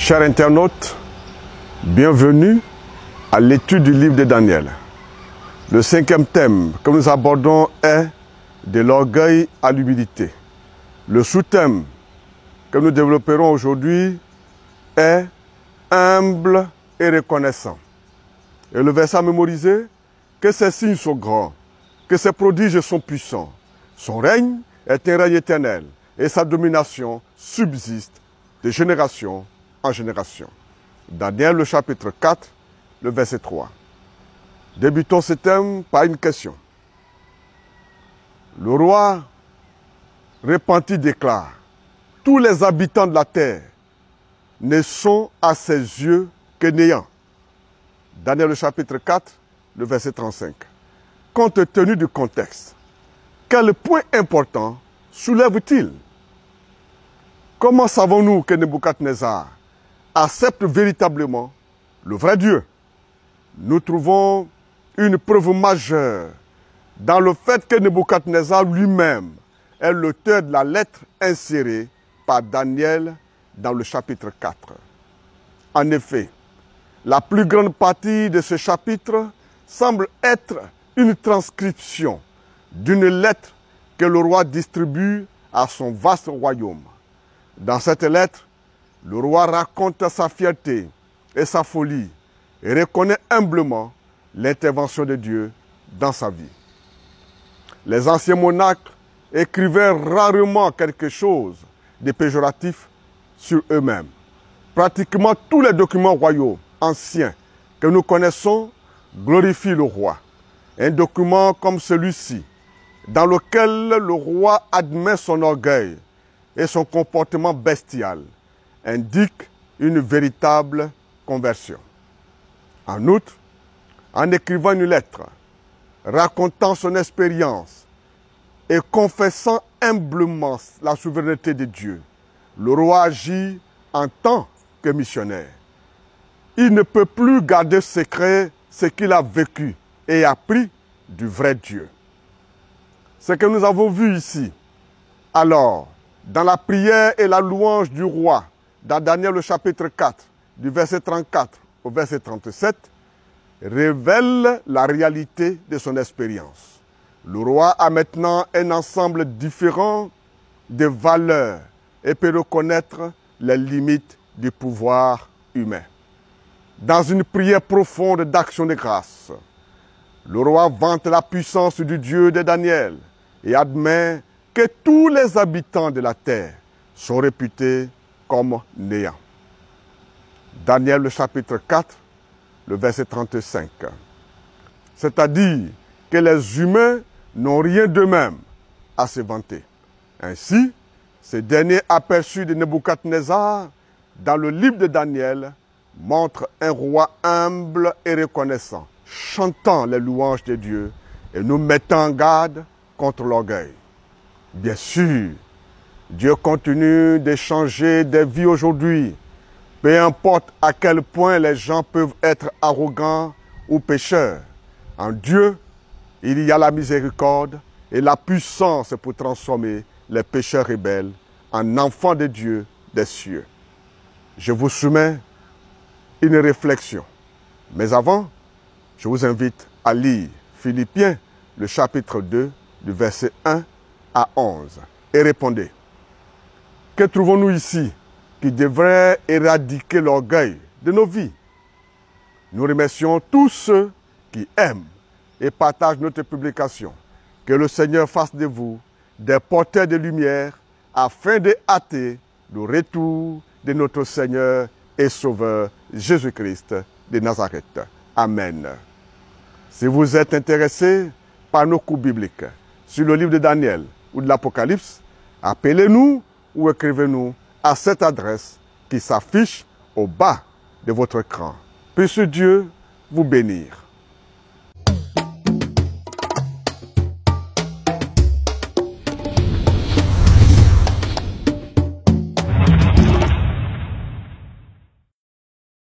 Chers internautes, bienvenue à l'étude du livre de Daniel. Le 5e thème que nous abordons est de l'orgueil à l'humilité. Le sous-thème que nous développerons aujourd'hui est humble et reconnaissant. Et le verset à mémoriser, que ses signes sont grands, que ses prodiges sont puissants. Son règne est un règne éternel et sa domination subsiste de génération en génération. Daniel, le chapitre 4, le verset 3. Débutons ce thème par une question. Le roi repenti déclare: tous les habitants de la terre ne sont à ses yeux que néants. Daniel, le chapitre 4, le verset 35. Compte tenu du contexte, quel point important soulève-t-il? Comment savons-nous que Nebuchadnezzar accepte véritablement le vrai Dieu? Nous trouvons une preuve majeure dans le fait que Nebuchadnezzar lui-même est l'auteur de la lettre insérée par Daniel dans le chapitre 4. En effet, la plus grande partie de ce chapitre semble être une transcription d'une lettre que le roi distribue à son vaste royaume. Dans cette lettre, le roi raconte sa fierté et sa folie et reconnaît humblement l'intervention de Dieu dans sa vie. Les anciens monarques écrivaient rarement quelque chose de péjoratif sur eux-mêmes. Pratiquement tous les documents royaux anciens que nous connaissons glorifient le roi. Un document comme celui-ci, dans lequel le roi admet son orgueil et son comportement bestial, indique une véritable conversion. En outre, en écrivant une lettre, racontant son expérience et confessant humblement la souveraineté de Dieu, le roi agit en tant que missionnaire. Il ne peut plus garder secret ce qu'il a vécu et appris du vrai Dieu. Ce que nous avons vu ici, alors, dans la prière et la louange du roi, dans Daniel le chapitre 4, du verset 34 au verset 37, révèle la réalité de son expérience. Le roi a maintenant un ensemble différent de valeurs et peut reconnaître les limites du pouvoir humain. Dans une prière profonde d'action de grâce, le roi vante la puissance du Dieu de Daniel et admet que tous les habitants de la terre sont réputés comme néants. Daniel le chapitre 4, le verset 35. C'est-à-dire que les humains n'ont rien d'eux-mêmes à se vanter. Ainsi, ce dernier aperçu de Nebuchadnezzar dans le livre de Daniel montre un roi humble et reconnaissant, chantant les louanges de Dieu et nous mettant en garde contre l'orgueil. Bien sûr, Dieu continue de changer des vies aujourd'hui. Peu importe à quel point les gens peuvent être arrogants ou pécheurs. En Dieu, il y a la miséricorde et la puissance pour transformer les pécheurs rebelles en enfants de Dieu des cieux. Je vous soumets une réflexion. Mais avant, je vous invite à lire Philippiens, le chapitre 2, du verset 1 à 11. Et répondez. Que trouvons-nous ici qui devrait éradiquer l'orgueil de nos vies? Nous remercions tous ceux qui aiment et partagent notre publication. Que le Seigneur fasse de vous des porteurs de lumière afin de hâter le retour de notre Seigneur et Sauveur Jésus-Christ de Nazareth. Amen. Si vous êtes intéressé par nos cours bibliques sur le livre de Daniel ou de l'Apocalypse, appelez-nous ou écrivez-nous à cette adresse qui s'affiche au bas de votre écran. Puisse Dieu vous bénir.